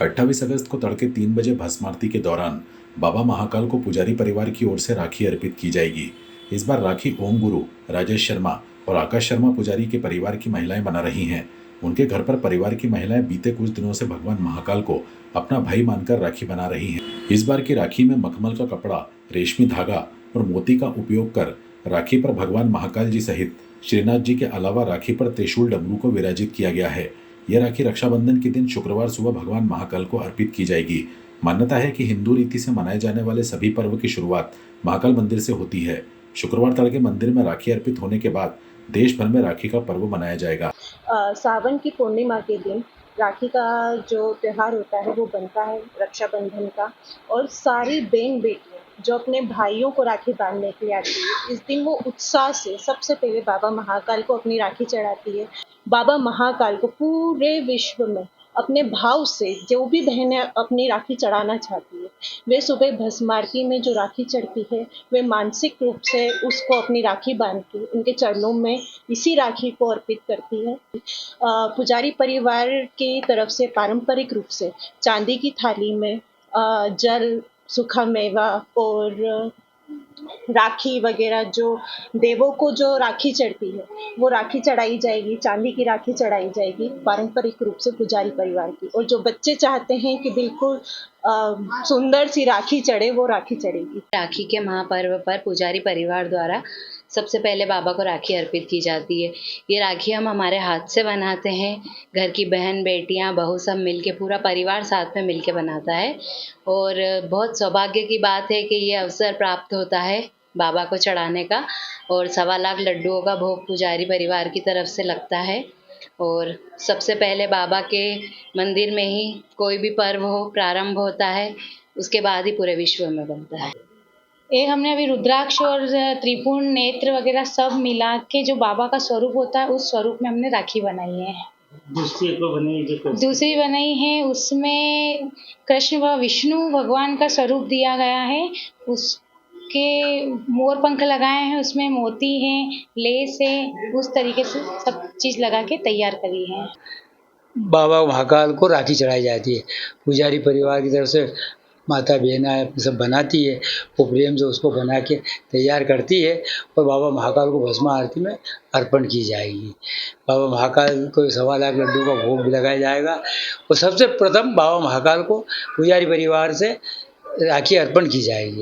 28 अगस्त को तड़के 3 बजे भस्म आरती के दौरान बाबा महाकाल को पुजारी परिवार की ओर से राखी अर्पित की जाएगी। इस बार राखी ओम गुरु, राजेश शर्मा और आकाश शर्मा पुजारी के परिवार की महिलाएं बना रही हैं। उनके घर पर परिवार की महिलाएं बीते कुछ दिनों से भगवान महाकाल को अपना भाई मानकर राखी बना रही हैं। इस बार की राखी में मखमल का कपड़ा, रेशमी धागा और मोती का उपयोग कर राखी पर भगवान महाकाल जी सहित श्रीनाथ जी के अलावा राखी पर त्रिशूल डमरू को विराजित किया गया है। यह राखी रक्षाबंधन के दिन शुक्रवार सुबह भगवान महाकाल को अर्पित की जाएगी। मान्यता है कि हिंदू रीति से मनाए जाने वाले सभी पर्व की शुरुआत महाकाल मंदिर से होती है। शुक्रवार तड़के मंदिर में राखी अर्पित होने के बाद देश भर में राखी का पर्व मनाया जाएगा। सावन की पूर्णिमा के दिन राखी का जो त्यौहार होता है वो बनता है, रक्षाबंधन का। और सारी बहन बेटियाँ जो अपने भाइयों को राखी बांधने के लिए आती है, इस दिन वो उत्साह से सबसे पहले बाबा महाकाल को अपनी राखी चढ़ाती है। बाबा महाकाल को पूरे विश्व में अपने भाव से जो भी बहनें अपनी राखी चढ़ाना चाहती है, वे सुबह भस्म आरती में जो राखी चढ़ती है, वे मानसिक रूप से उसको अपनी राखी बांध के उनके चरणों में इसी राखी को अर्पित करती है। पुजारी परिवार की तरफ से पारंपरिक रूप से चांदी की थाली में जल, सूखा मेवा और राखी वगैरह जो देवों को जो राखी चढ़ती है वो राखी चढ़ाई जाएगी। चांदी की राखी चढ़ाई जाएगी पारंपरिक रूप से पुजारी परिवार की। और जो बच्चे चाहते हैं कि बिल्कुल सुंदर सी राखी चढ़े, वो राखी चढ़ेगी। राखी के महापर्व पर पुजारी परिवार द्वारा सबसे पहले बाबा को राखी अर्पित की जाती है। ये राखी हम हमारे हाथ से बनाते हैं। घर की बहन, बेटियां, बहू सब मिलके, पूरा परिवार साथ में मिलके बनाता है। और बहुत सौभाग्य की बात है कि ये अवसर प्राप्त होता है बाबा को चढ़ाने का। और 1.25 लाख लड्डुओं का भोग पुजारी परिवार की तरफ से लगता है। और सबसे पहले बाबा के मंदिर में ही कोई भी पर्व हो प्रारंभ होता है, उसके बाद ही पूरे विश्व में बनता है। ये हमने अभी रुद्राक्ष और त्रिपुण नेत्र वगैरह सब मिला के जो बाबा का स्वरूप होता है, उस स्वरूप में हमने राखी बनाई है। दूसरी बनाई है, उसमें कृष्ण व विष्णु भगवान का स्वरूप दिया गया है। उसके मोर पंख लगाए हैं, उसमें मोती हैं, लेस है, उस तरीके से सब चीज़ लगा के तैयार करी है। बाबा महाकाल को राखी चढ़ाई जाती है। पुजारी परिवार की तरफ से माता बहना सब बनाती है, वो प्रेम से उसको बना के तैयार करती है और बाबा महाकाल को भस्म आरती में अर्पण की जाएगी। बाबा महाकाल को 1.25 लाख लड्डू का भोग भी लगाया जाएगा। और सबसे प्रथम बाबा महाकाल को पुजारी परिवार से राखी अर्पण की जाएगी।